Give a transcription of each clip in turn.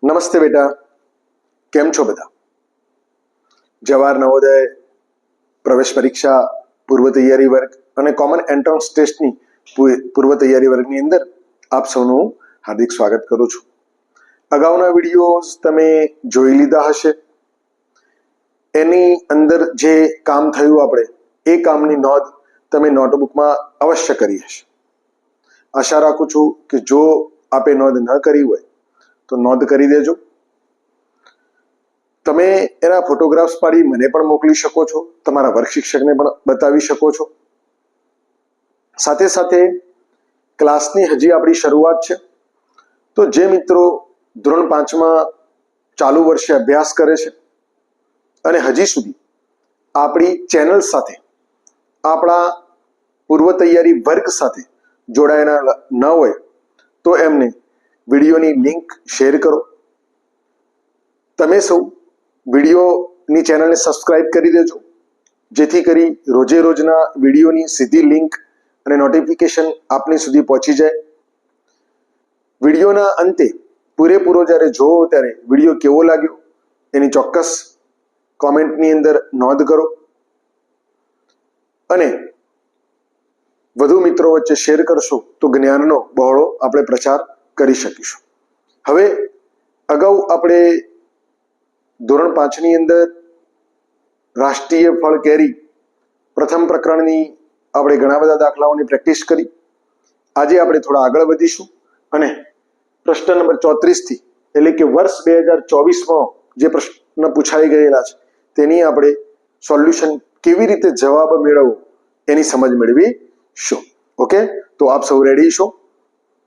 નમસ્તે બેટા, કેમ છો બધા? જવાહર નવોદય પ્રવેશ પરીક્ષા પૂર્વ તૈયારી વર્ગ અને કોમન એન્ટ્રન્સ ટેસ્ટની પૂર્વ તૈયારી વર્ગની અંદર આપ સૌનું હાર્દિક સ્વાગત કરું છું. અગાઉના વિડીયોઝ તમે જોઈ લીધા હશે. એની અંદર જે કામ થયું આપણે એ કામની નોંધ તમે નોટબુકમાં અવશ્ય કરી હશે. આશા રાખું છું કે જો આપે નોંધ ન કરી હોય તો નોંધ કરી દેજો. તમે એના ફોટોગ્રાફ્સ પાડી મને પણ મોકલી શકો છો, તમારા વર્ગ શિક્ષકને પણ બતાવી શકો છો. સાથે સાથે ક્લાસની હજી આપણી શરૂઆત છે, તો જે મિત્રો ધોરણ 5માં ચાલુ વર્ષે અભ્યાસ કરે છે અને હજી સુધી આપણી ચેનલ સાથે, આપણા પૂર્વ તૈયારી વર્ગ સાથે જોડાયેલા ન હોય તો એમને વિડીયોની લિંક શેર કરો. તમે સૌ વિડીયોની ચેનલને સબસ્ક્રાઇબ કરી દેજો, જેથી કરી રોજે રોજના વિડીયોની સીધી લિંક અને નોટિફિકેશન આપની સુધી પહોંચી જાય. વિડીયોના અંતે પૂરેપૂરો જ્યારે જોવો ત્યારે વિડીયો કેવો લાગ્યો એની ચોક્કસ કોમેન્ટની અંદર નોંધ કરો અને વધુ મિત્રો વચ્ચે શેર કરશો તો જ્ઞાનનો બહોળો આપણે પ્રચાર કરી શકીશું. હવે અગાઉ આપણે ધોરણ 5ની અંદર રાષ્ટ્રીય ફળ કેરી પ્રથમ પ્રકરણની આપણે ઘણા બધા દાખલાઓની પ્રેક્ટિસ કરી. આજે આપણે થોડા આગળ વધીશું અને પ્રશ્ન નંબર 34 થી, એટલે કે વર્ષ 2024માં જે પ્રશ્ન પૂછાઈ ગયેલા છે તેની આપણે સોલ્યુશન કેવી રીતે જવાબ મેળવવો એની સમજ મેળવીશું. ઓકે, તો આપ સૌ રેડી છો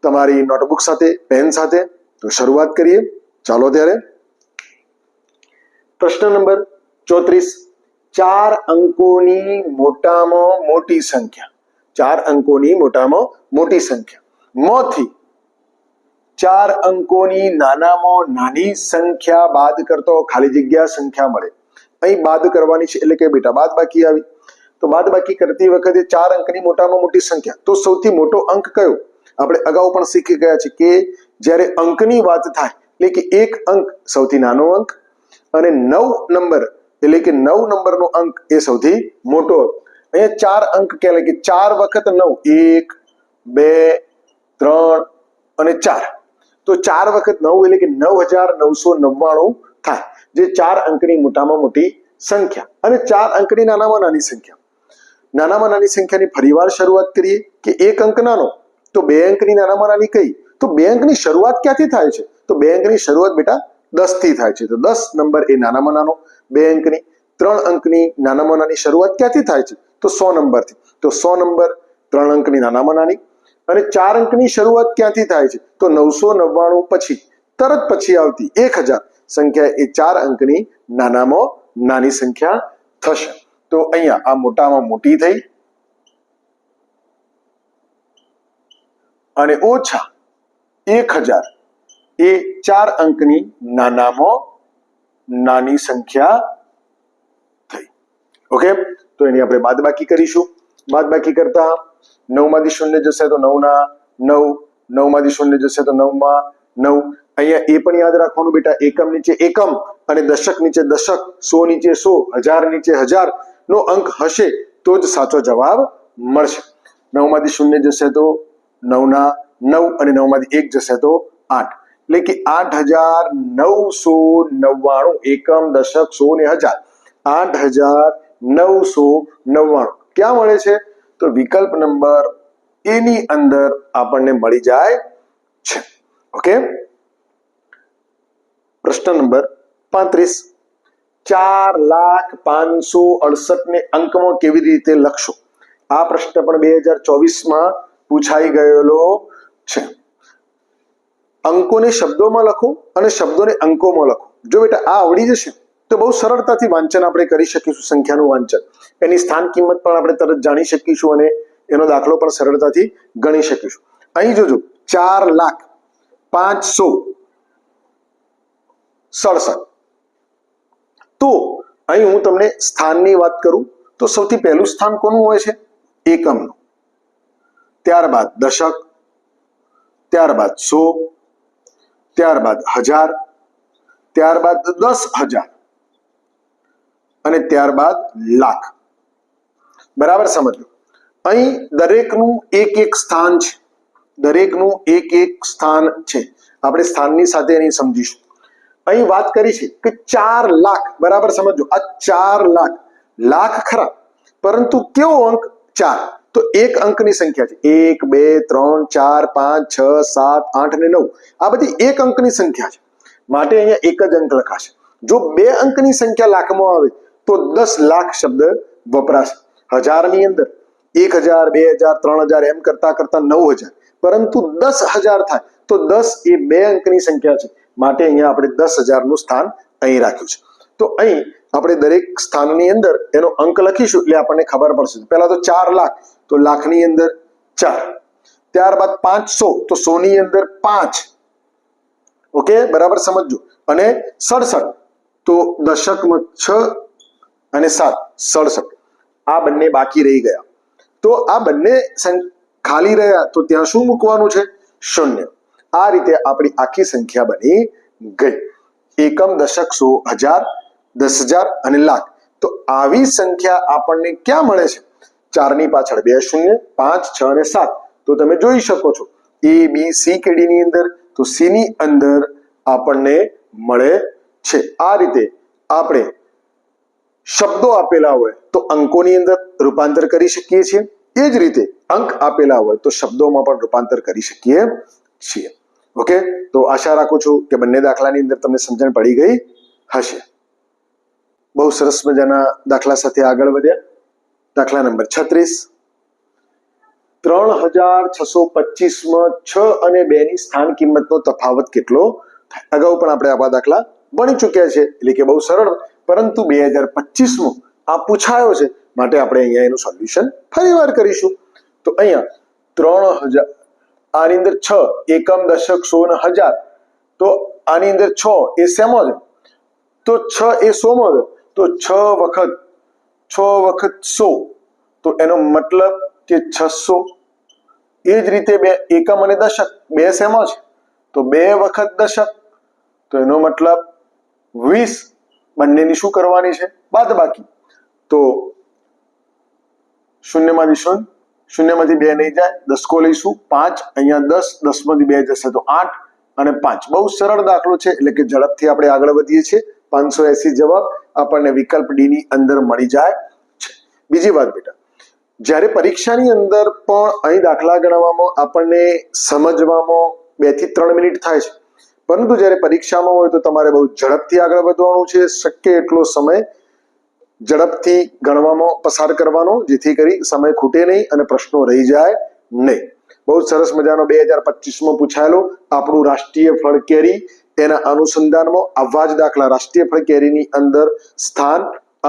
તમારી નોટબુક સાથે, પેન સાથે? તો શરૂઆત કરીએ. ચાલો ત્યારે. પ્રશ્ન નંબર 34, 4 અંકોની મોટામાં મોટી સંખ્યા, 4 અંકોની મોટામાં મોટી સંખ્યા માંથી 4 અંકોની નાનામાં નાની સંખ્યા બાદ કરતો ખાલી જગ્યા સંખ્યા મળે. અહીં બાદ કરવાની છે, એટલે કે બેટા બાદ બાકી આવી. તો બાદ બાકી કરતી વખતે 4 અંકની મોટામાં મોટી સંખ્યા, તો સૌથી મોટો અંક કયો? આપણે અગાઉ પણ શીખી ગયા છે કે જ્યારે અંકની વાત થાય એટલે કે 1 અંક સૌથી નાનો અંક અને 9 નંબર એટલે કે 9 નંબરનો અંક એ સૌથી મોટો અંક. અહીંયા 4 અંક કહેવાય કે 4 વખત 9, 1 2 3 અને 4. તો 4 વખત 9 એટલે કે 9999 થાય, જે 4 અંકની મોટામાં મોટી સંખ્યા. અને 4 અંકની નાનામાં નાની સંખ્યા. નાનામાં નાની સંખ્યાની ફરીવાર શરૂઆત કરીએ કે 1 અંક નાનો, તો 2 અંકની નાનામાં નાની કઈ? તો 2 અંકની શરૂઆત ક્યાંથી થાય છે? તો 2 અંકની શરૂઆત બેટા 10 થી થાય છે. તો 10 નંબર એ નાનામાં નાનો 2 અંકની. 3 અંકની નાનામાં નાની શરૂઆત ક્યાંથી થાય છે? તો 100 નંબરથી. તો 100 નંબર 3 અંકની નાનામાં નાની. અને 4 અંકની શરૂઆત ક્યાંથી થાય છે? તો 999 પછી તરત પછી આવતી 1000 સંખ્યા એ 4 અંકની નાનામાં નાની સંખ્યા થશે. તો અહીંયા આ મોટામાં મોટી થઈ અને ઓછા 1000 એ 4 અંકની નાનામાં નાની સંખ્યા થઈ. ઓકે, તો એની આપણે બાદબાકી કરીશું. બાદબાકી કરતા 9 માંથી 0 જશે તો 9 ના 9, 9 માંથી 0 જશે તો 9 માં 9. અહીંયા એ પણ યાદ રાખવાનું બેટા, એકમ નીચે એકમ અને દશક નીચે દશક, 100 નીચે 100, 1000 નીચે 1000 નો અંક હશે તો જ સાચો જવાબ મળશે. 9 માંથી 0 જશે તો 9 ના 9 અને 9 માંથી 1 જશે તો 8, એટલે કે 8999 એકમ દશક 100 ને 1000, 8999 ક્યાં મળે છે? તો વિકલ્પ નંબર એ ની અંદર આપણને મળી જાય છે. ઓકે, પ્રશ્ન નંબર 35, 4,05,68 ને અંકમાં કેવી રીતે લખશો? આ પ્રશ્ન પણ 2024માં પૂછાઈ ગયેલો છે. અંકોને શબ્દોમાં લખો અને શબ્દોને અંકોમાં લખો. જો બેટા આ આવડી જશે તો બહુ સરળતાથી વાંચન આપણે કરી શકીશું. સંખ્યાનું વાંચન, એની સ્થાન કિંમત પણ આપણે તરત જાણી શકીશું અને એનો દાખલો પણ સરળતાથી ગણી શકીશું. અહીં જોજો, 4,05,67. તો અહીં હું તમને સ્થાનની વાત કરું તો સૌથી પહેલું સ્થાન કોનું હોય છે? એકમનું. ત્યારબાદ દશક, ત્યારબાદ 100, ત્યારબાદ 1000 ત્યારબાદ 10,000 અને ત્યારબાદ લાખ. બરાબર સમજો. અહીં દરેકનું એક એક સ્થાન છે, દરેકનું એક એક સ્થાન છે. આપણે સ્થાનની સાથે એની સમજીશું. અહીં વાત કરી છે કે 4 લાખ. બરાબર સમજો. આ 4 લાખ, લાખ ખરા, પરંતુ કેવો અંક? 4. તો એક અંકની સંખ્યા છે. 1 2 3 4 5 6 7 8 અને 9. આ બધી એક અંકની સંખ્યા છે, માટે અહીંયા એક જ અંક લખાશે. જો 2 અંકની સંખ્યા લાખમાં આવે તો 10 લાખ શબ્દ વપરાશે. હજારની અંદર 1000 2000 3000 એમ કરતા કરતા 9000, પરંતુ 10,000 થાય તો 10 એ 2 અંકની સંખ્યા છે, માટે અહીંયા આપણે 10,000 નું સ્થાન અહીં રાખ્યું છે. તો અહીં આપણે દરેક સ્થાનની અંદર એનો અંક લખીશું એટલે આપણને ખબર પડશે. પહેલા તો 4 લાખ, તો લાખની અંદર 4. ત્યારબાદ 500, તો 100 ની અંદર 5. ઓકે, બરાબર સમજો. અને 67, તો દશકમાં 6 અને 7, 67. આ બંને બાકી રહી ગયા. તો આ બંને ખાલી રહ્યા તો ત્યાં શું મૂકવાનું છે? 0. આ રીતે આપણી આખી સંખ્યા બની ગઈ. એકમ, દશક, સો, હજાર, 10,000 અને લાખ. તો આવી સંખ્યા આપણને ક્યાં મળે છે? 4 ની પાછળ 2 શૂન્ય, 5 6 અને 7. તો તમે જોઈ શકો છો A B C કે D ની અંદર, તો C ની અંદર આપણને મળે છે. આ રીતે આપણે શબ્દો આપેલા હોય તો અંકોની અંદર રૂપાંતર કરી શકીએ છીએ. એ જ રીતે અંક આપેલા હોય તો શબ્દોમાં પણ રૂપાંતર કરી શકીએ છીએ. ઓકે, તો આશા રાખું છું કે બંને દાખલાની અંદર તમને સમજણ પડી ગઈ હશે. બહુ સરસ મજાના દાખલા સાથે આગળ વધ્યા. દાખલા નંબર 36. 3,625 માં 6 અને 2 ની સ્થાન કિંમતનો તફાવત કેટલો થાય? અગાઉ પણ આપણે આવા દાખલા ભણી ચૂક્યા છે, એટલે કે બહુ સરળ, પરંતુ 2025માં આ પૂછાયો છે, માટે આપણે અહીંયા એનું સોલ્યુશન ફરીવાર કરીશું. તો અહીંયા 3,000, આની અંદર 6 એકમ, દશક, સો અને હજાર. તો આની અંદર 6 એ શેમો છે? તો 6 એ 100 માં છે. તો 6 વખત 100, તો એનો મતલબ કે 600. એ જ રીતે 2 એકમ અને દશક, 2 શેમાં છે? તો 2 વખત દશક, તો એનો મતલબ 20. બંનેની શું કરવાની છે? બાદબાકી. તો શૂન્યમાંથી શૂન્ય, શૂન્યમાંથી 2 નહીં જાય, દસકો લઈશું 5. અહીંયા 10, 10 માંથી 2 જશે તો 8 અને 5. બહુ સરળ દાખલો છે, એટલે કે ઝડપથી આપણે આગળ વધીએ છીએ. 580 જવાબ આપણને વિકલ્પ ડી ની અંદર મળી જાય છે. બીજી વાત બેટા, જ્યારે પરીક્ષાની અંદર પણ અહીં દાખલા ગણવામાં આપણને સમજવામાં 2 થી 3 મિનિટ થાય છે, પરંતુ જ્યારે પરીક્ષામાં હોય તો તમારે બહુ ઝડપથી આગળ વધવાનું છે. શક્ય એટલો સમય ઝડપથી ગણવામાં પસાર કરવાનો, જેથી કરી સમય ખૂટે નહીં અને પ્રશ્નો રહી જાય નહીં. બહુ સરસ મજાનો 2025માં પૂછાયેલો આપણું રાષ્ટ્રીય ફળ કેરી, એના અનુસંધાનમાં આવા જ દાખલા રાષ્ટ્રીય ફળ કેરીની અંદર સ્થાન,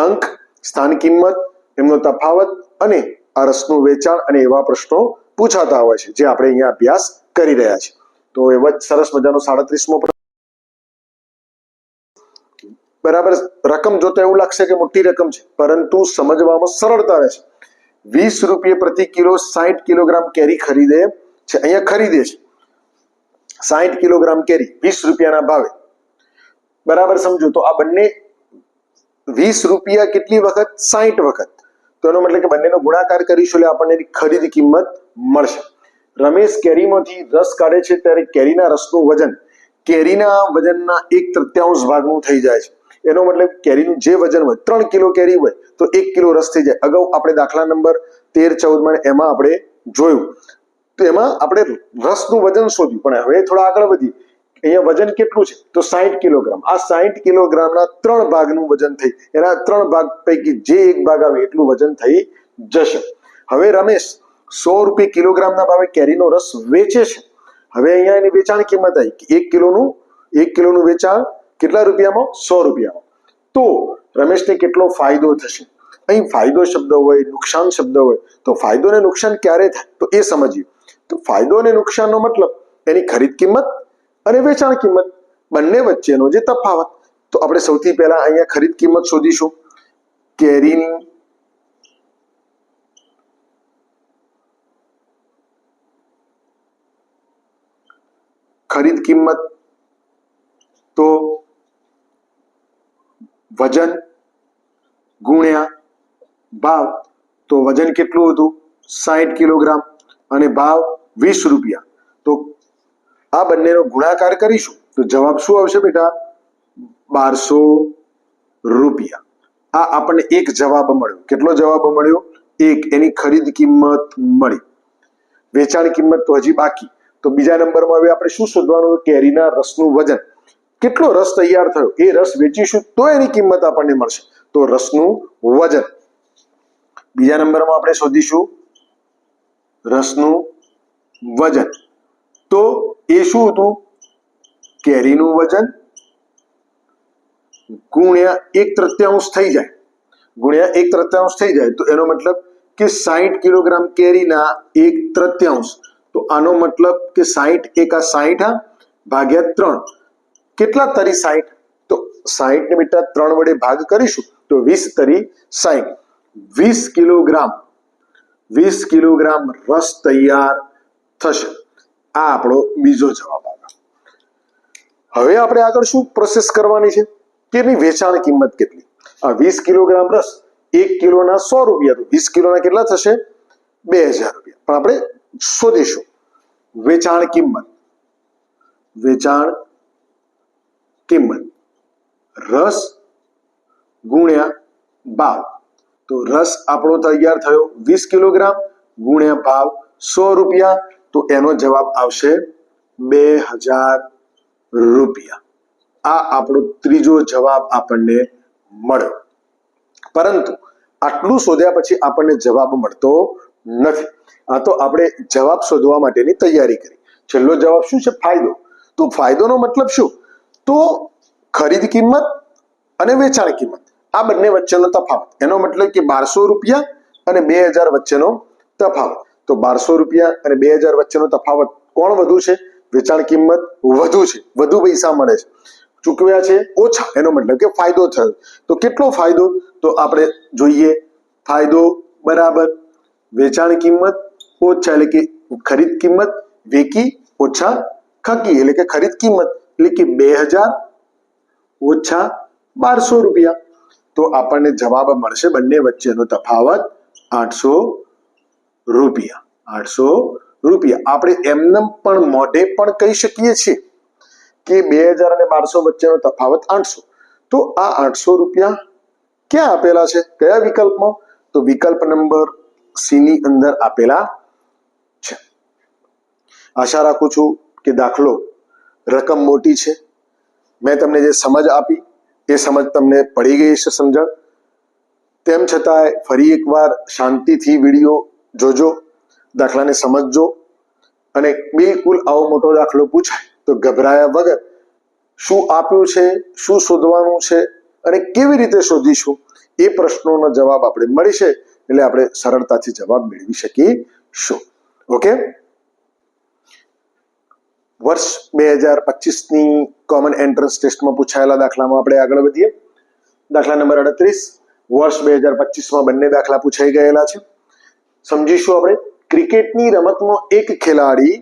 અંક, સ્થાન કિંમત, એમનો તફાવત અને આ રસનું વેચાણ અને એવા પ્રશ્નો પૂછાતા હોય છે, જે આપણે અહીંયા અભ્યાસ કરી રહ્યા છીએ. તો એવા જ સરસ મજાનો 37મો બરાબર. રકમ જોતા એવું લાગશે કે મોટી રકમ છે, પરંતુ સમજવામાં સરળતા રહેશે. 20 રૂપિયા પ્રતિ કિલો 60 કિલોગ્રામ કેરી ખરીદે છે. અહીંયા ખરીદે છે 60 કિલોગ્રામ કેરી 20 રૂપિયાના ભાવે. બરાબર સમજો. તો આ બંને 20 રૂપિયા કેટલી વખત? 60 વખત. તો એનો મતલબ કે બંનેનો ગુણાકાર કરીશું એટલે આપણને ખરીદ કિંમત મળશે. રમેશ કેરીમાંથી રસ કાઢે છે ત્યારે કેરીના રસનું વજન કેરીના વજનના 1/3 ભાગનું થઈ જાય છે. એનો મતલબ કેરીનું જે વજન હોય, 3 કિલો કેરી હોય તો 1 કિલો રસ થઈ જાય. અગાઉ આપણે દાખલા નંબર 13 14 એમાં આપણે જોયું, તો એમાં આપણે રસનું વજન શોધ્યું. પણ હવે થોડા આગળ વધીએ. અહીંયા વજન કેટલું છે? તો 60 કિલોગ્રામ. આ 60 કિલોગ્રામના 3 ભાગનું વજન થઈ, એના 3 ભાગ પૈકી જે એક ભાગ આવે એટલું વજન થઈ જશે. હવે રમેશ 100 રૂપિયા કિલોગ્રામના ભાવે કેરીનો રસ વેચે છે. હવે અહીંયા એની વેચાણ કિંમત આવી કે 1 કિલોનું વેચાણ કેટલા રૂપિયામાં? 100 રૂપિયામાં. તો રમેશને કેટલો ફાયદો થશે? અહીં ફાયદો શબ્દ હોય, નુકસાન શબ્દ હોય, તો ફાયદો અને નુકસાન ક્યારે થાય તો એ સમજીએ. તો ફાયદો અને નુકસાનનો મતલબ એની ખરીદ કિંમત અને વેચાણ કિંમત બંને વચ્ચેનો જે તફાવત. તો આપણે સૌથી પહેલા અહીંયા ખરીદ કિંમત શોધીશું. કેરીની ખરીદ કિંમત, તો વજન ગુણ્યા ભાવ, તો વજન કેટલું હતું 60 કિલોગ્રામ અને ભાવ 20 રૂપિયા. તો આ બંનેનો ગુણાકાર કરીશું તો જવાબ શું આવશે બેટા 1200 રૂપિયા. આ આપણને એક જવાબ મળ્યો. કેટલો જવાબ મળ્યો? એક. એની ખરીદ કિંમત મળી. વેચાણ કિંમત તો હજી બાકી. તો બીજા નંબરમાં હવે આપણે શું શોધવાનું? કેરીના રસનું વજન. કેટલો રસ તૈયાર થયો એ રસ વેચીશું તો એની કિંમત આપણને મળશે. તો રસનું વજન. બીજા નંબરમાં આપણે શોધીશું રસનું વજન. તો એ શું હતું? કેરીનું વજન ગુણ્યા 1/3 થઈ જાય. ગુણ્યા 1/3 થઈ જાય તો એનો મતલબ કે 60 કિલોગ્રામ કેરીના 1/3. તો આનો મતલબ કે 60 એકા 60 ભાગ્યા 3. કેટલા તરી 60? તો 60 ને બેટા 3 વડે ભાગ કરીશું તો 20 તરી 60. 20 કિલોગ્રામ રસ તૈયાર થશે. આ આપણો બીજો જવાબ આવ્યો. હવે આપણે આગળ શું પ્રોસેસ કરવાની છે કે એની વેચાણ કિંમત કેટલી? આ 20 કિલોગ્રામ રસ 1 કિલોના 100 રૂપિયા. તો 20 કિલોના કેટલા થશે? 2000 રૂપિયા. પણ આપણે શોધીશું વેચાણ કિંમત. વેચાણ કિંમત રસ ગુણ્યા ભાવ. તો રસ આપણો તૈયાર થયો 20 કિલોગ્રામ ગુણ્યા ભાવ 100 રૂપિયા. તો એનો જવાબ આવશે 2000 રૂપિયા. આ આપણો ત્રીજો જવાબ આપણને મળ્યો. પરંતુ આટલું શોધ્યા પછી આપણને જવાબ મળતો નથી. આ તો આપણે જવાબ શોધવા માટેની તૈયારી કરી. છેલ્લો જવાબ શું છે? ફાયદો. તો ફાયદોનો મતલબ શું? તો ખરીદ કિંમત અને વેચાણ કિંમત આ બંને વચ્ચેનો તફાવત. એનો મતલબ કે 1200 રૂપિયા અને 2000 વચ્ચેનો તફાવત. તો 1200 રૂપિયા અને 2000 વચ્ચેનો તફાવત કોણ વધુ છે? વેચાણ કિંમત વધુ છે. વધુ પૈસા મળે છે. ચૂકવ્યા છે ઓછા. એનો મતલબ કે ફાયદો થયો. તો કેટલો ફાયદો? તો આપણે જોઈએ ફાયદો બરાબર વેચાણ કિંમત ઓછા એટલે કે ખરીદ કિંમત વેકી ઓછા ખકી એટલે કે ખરીદ કિંમત એટલે કે 2000 ઓછા 1200 રૂપિયા. તો આપણને જવાબ મળશે બંને વચ્ચેનો તફાવત 800 રૂપિયા. 800 રૂપિયા. આપણે એમને પણ મોઢે પણ કહી શકીએ છીએ કે 2000 અને 1200 વચ્ચેનો તફાવત 800. તો આ 800 રૂપિયા ક્યાં આપેલા છે? કયા વિકલ્પમાં? તો વિકલ્પ નંબર સી ની અંદર આપેલા છે. આશા રાખું છું કે દાખલો રકમ મોટી છે. મેં તમને જે સમજ આપી એ સમજ તમને પડી ગઈ છે સમજણ. તેમ છતાંય ફરી એકવાર શાંતિથી વિડીયો જોજો, દાખલાને સમજજો અને બિલકુલ આવો મોટો દાખલો પૂછાય તો ગભરાયા વગર શું આપ્યું છે, શું શોધવાનું છે અને કેવી રીતે શોધીશું એ પ્રશ્નોનો જવાબ આપણે મળી છે એટલે આપણે સરળતાથી જવાબ મેળવી શકીશું. ઓકે. વર્ષ 2025ની કોમન એન્ટ્રન્સ ટેસ્ટમાં પૂછાયેલા દાખલામાં આપણે આગળ વધીએ. દાખલા નંબર 38. વર્ષ 2025માં બંને દાખલા પૂછાઈ ગયેલા છે. સમજીશું આપણે. ક્રિકેટની રમતમાં એક ખેલાડી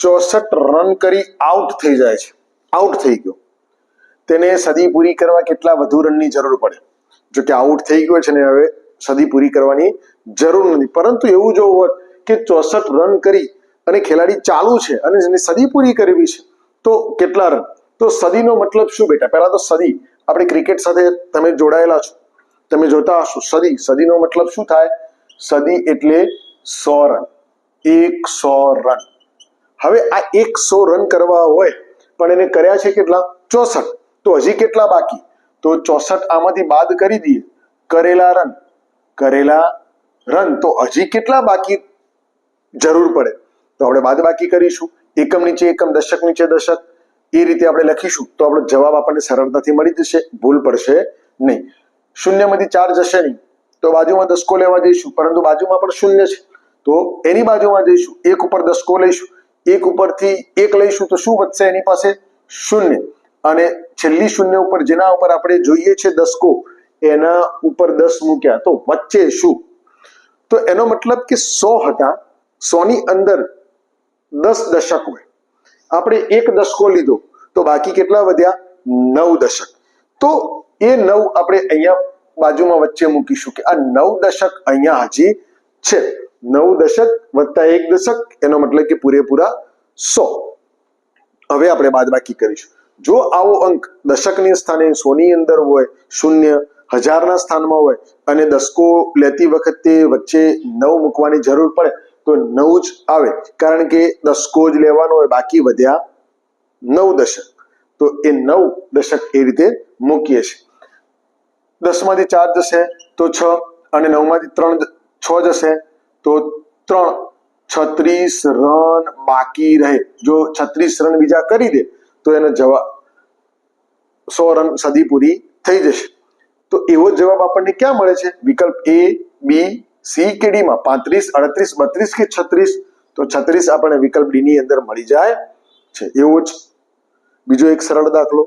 64 રન કરી આઉટ થઈ જાય છે. આઉટ થઈ ગયો. તેને સદી પૂરી કરવા કેટલા વધુ રનની જરૂર પડે? જો કે આઉટ થઈ ગયો છે ને હવે સદી પૂરી કરવાની જરૂર નથી. પરંતુ એવું જો હોત કે 64 રન કરી અને ખેલાડી ચાલુ છે અને એને સદી પૂરી કરવી છે તો કેટલા રન? તો સદીનો મતલબ શું બેટા? પહેલા તો સદી, આપણે ક્રિકેટ સાથે તમે જોડાયેલા છો, તમે જોતા હશો. સદીનો મતલબ શું થાય? સદી એટલે 100 રન. 100 રન. હવે આ 100 રન કરવા હોય પણ એને કર્યા છે કેટલા? 64. તો હજી કેટલા બાકી? તો 64 આમાંથી બાદ કરી દઈએ. કરેલા રન તો હજી કેટલા બાકી જરૂર પડે? તો આપણે બાદબાકી કરીશું. એકમ નીચે એકમ, દશક નીચે દશક, એ રીતે આપણે લખીશું તો આપણો જવાબ આપણને સરળતાથી મળી જશે. ભૂલ પડશે નહીં. શૂન્યમાંથી 4 જશે નહીં તો બાજુમાં દસકો લેવા જઈશું, પરંતુ બાજુમાં પણ શૂન્ય છે તો એની બાજુમાં જઈશું. 1 ઉપર દસકો લઈશું, 1 ઉપરથી 1 લઈશું તો શું વધશે એની પાસે? શૂન્ય. અને છેલ્લી શૂન્ય ઉપર જેના ઉપર આપણે જોઈએ છે દસકો એના ઉપર 10 મૂક્યા તો વચ્ચે શું? તો એનો મતલબ કે 100 હતા, 100 ની અંદર 10 દશક હોય. આપણે 1 દશકો લીધો તો બાકી કેટલા વધ્યા? 9 દશક. તો એ 9 આપણે અહીંયા બાજુમાં વચ્ચે મૂકીશું કે આ 9 દશક અહીંયા હજી છે. 9 દશક વત્તા 1 દશક, એનો મતલબ કે પૂરેપૂરા 100. હવે આપણે બાદબાકી કરીશું. જો આવો અંક દશકની સ્થાને 100 ની અંદર હોય, શૂન્ય હજારના સ્થાનમાં હોય અને દશકો લેતી વખતે વચ્ચે 9 મૂકવાની જરૂર પડે તો 9 જ આવે, કારણ કે દશકો જ લેવાનો હોય, બાકી વધ્યા 9 દશક. તો એ 9 દશક એ રીતે મૂકીએ છીએ. 10 માંથી 4 જશે તો 6, અને 9 માંથી 3 6 જશે તો 3. 36 રન બાકી રહે. જો 36 રન બીજા કરી દે તો એનો જવાબ 100 રન સદી પૂરી થઈ જશે. તો એવો જવાબ આપણને ક્યાં મળે છે? વિકલ્પ A, B, C કે D માં 35, 38, 32 કે 36. તો 36 આપણને વિકલ્પ D ની અંદર મળી જાય છે. એવો જ બીજો એક સરળ દાખલો,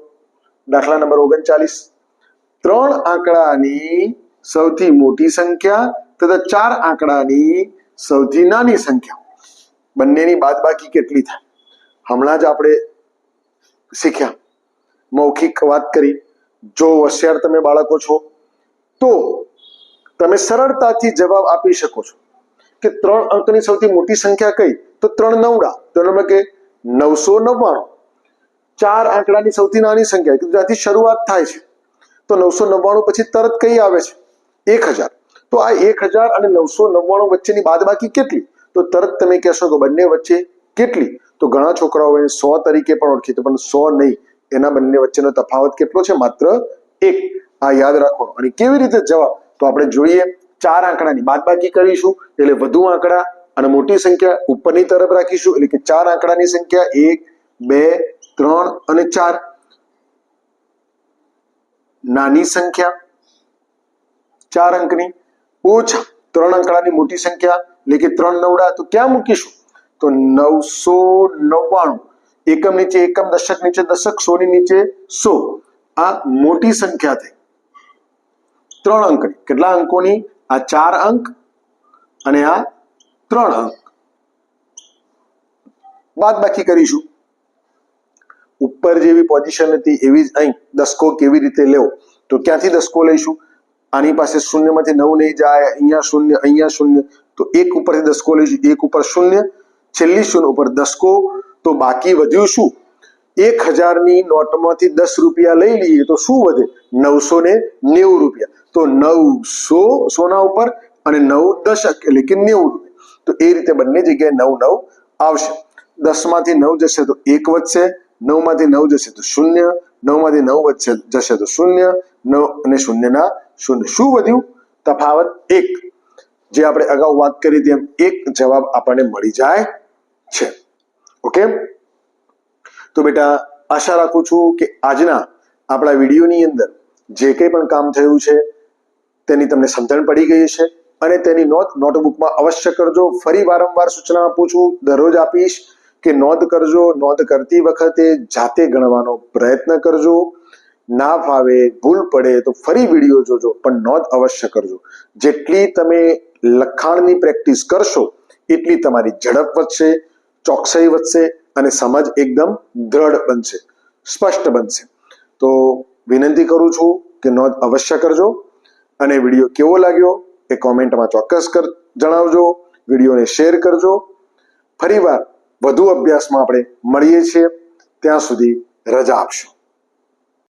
દાખલા નંબર 39. 3 આંકડાની સૌથી મોટી સંખ્યા તથા 4 આંકડાની સૌથી નાની સંખ્યા, બંનેની બાદબાકી કેટલી થાય? હમણાં જ આપણે શીખ્યા, મૌખિક વાત કરી. જો હોશિયાર તમે બાળકો છો તો તમે સરળતાથી જવાબ આપી શકો છો કે 3 અંકની સૌથી મોટી સંખ્યા કઈ? તો 3 નવડા, તો એનો મતલબ કે 999. 4 આંકડાની સૌથી નાની સંખ્યા કે જ્યાંથી શરૂઆત થાય છે, તો 999 પછી તરત કઈ આવે છે? 1000. તો આ 1000 અને 999 વચ્ચેની બાદબાકી કેટલી? તો તરત તમે કહેશો કે બંને વચ્ચે કેટલી? તો ઘણા છોકરાઓ એને 100 તરીકે પણ ઓળખે છે, પણ 100 નહીં, એના બંને વચ્ચેનો તફાવત કેટલો છે? માત્ર 1. આ યાદ રાખો. અને કેવી રીતે જવાબ? તો આપણે જોઈએ. 4 આંકડાની બાદબાકી કરીશું એટલે વધુ આંકડા અને મોટી સંખ્યા ઉપરની તરફ રાખીશું, એટલે કે 4 આંકડાની સંખ્યા 1, 2, 3 અને 4. નાની સંખ્યા 4 અંકની ઓછા 3 અંકડાની મોટી સંખ્યા, એટલે કે 3 નવડા, તો ક્યાં મૂકીશું? તો 999. એકમ નીચે એકમ, દશક નીચે દશક, 100 ની નીચે 100. આ મોટી સંખ્યા થઈ 3 અંકની. કેટલા અંકોની? આ 4 અંક અને આ 3 અંક. બાદબાકી કરીશું. ઉપર જેવી પોઝિશન હતી એવી જ અહીં દશકો કેવી રીતે લેવો? તો ક્યાંથી દશકો લઈશું? આની પાસે શૂન્યમાંથી 9 નહીં જાય, અહીંયા શૂન્ય, અહીંયા શૂન્ય, તો 1 ઉપરથી દશકો લઈશું. 1 ઉપર શૂન્ય, છેલ્લી શૂન્ય ઉપર દશકો, તો બાકી વધ્યું શું? 1000 ની નોટમાંથી 10 રૂપિયા લઈ લઈએ તો શું વધે? 990 રૂપિયા. તો 900 સોના ઉપર અને 9 દશક એટલે કે 90 રૂપિયા. તો એ રીતે બંને જગ્યાએ 9 આવશે. 10 માંથી 9 જશે તો 1 વધશે, 9 માંથી 9 જશે તો 0, 9 માંથી 9 જશે તો 0, 9 અને 0 ના 0. શું વધ્યું? તફાવત 1. જે આપણે અગાઉ વાત કરી તેમ 1 જવાબ આપણને મળી જાય છે. ઓકે, તો બેટા આશા રાખું છું કે આજના આપણા વિડીયોની અંદર જે કંઈ પણ કામ થયું છે તેની તમને સમજણ પડી ગઈ છે, અને તેની નોંધ નોટબુકમાં અવશ્ય કરજો. ફરી વારંવાર સૂચના આપું છું, દરરોજ આપીશ કે નોંધ કરજો. નોંધ કરતી વખતે જાતે ગણવાનો પ્રયત્ન કરજો. ના ફાવે, ભૂલ પડે તો ફરી વિડીયો જોજો, પણ નોંધ અવશ્ય કરજો. જેટલી તમે લખાણની પ્રેક્ટિસ કરશો એટલી તમારી ઝડપ વધશે, ચોકસાઈ વધશે અને સમજ એકદમ દ્રઢ બનશે, સ્પષ્ટ બનશે. તો વિનંતી કરું છું કે નોંધ અવશ્ય કરજો, અને વિડીયો કેવો લાગ્યો એ કોમેન્ટમાં ચોક્કસ જણાવજો. વિડીયોને શેર કરજો. ફરીવાર વધુ અભ્યાસમાં આપણે મળીએ છીએ. ત્યાં સુધી રજા આપશો.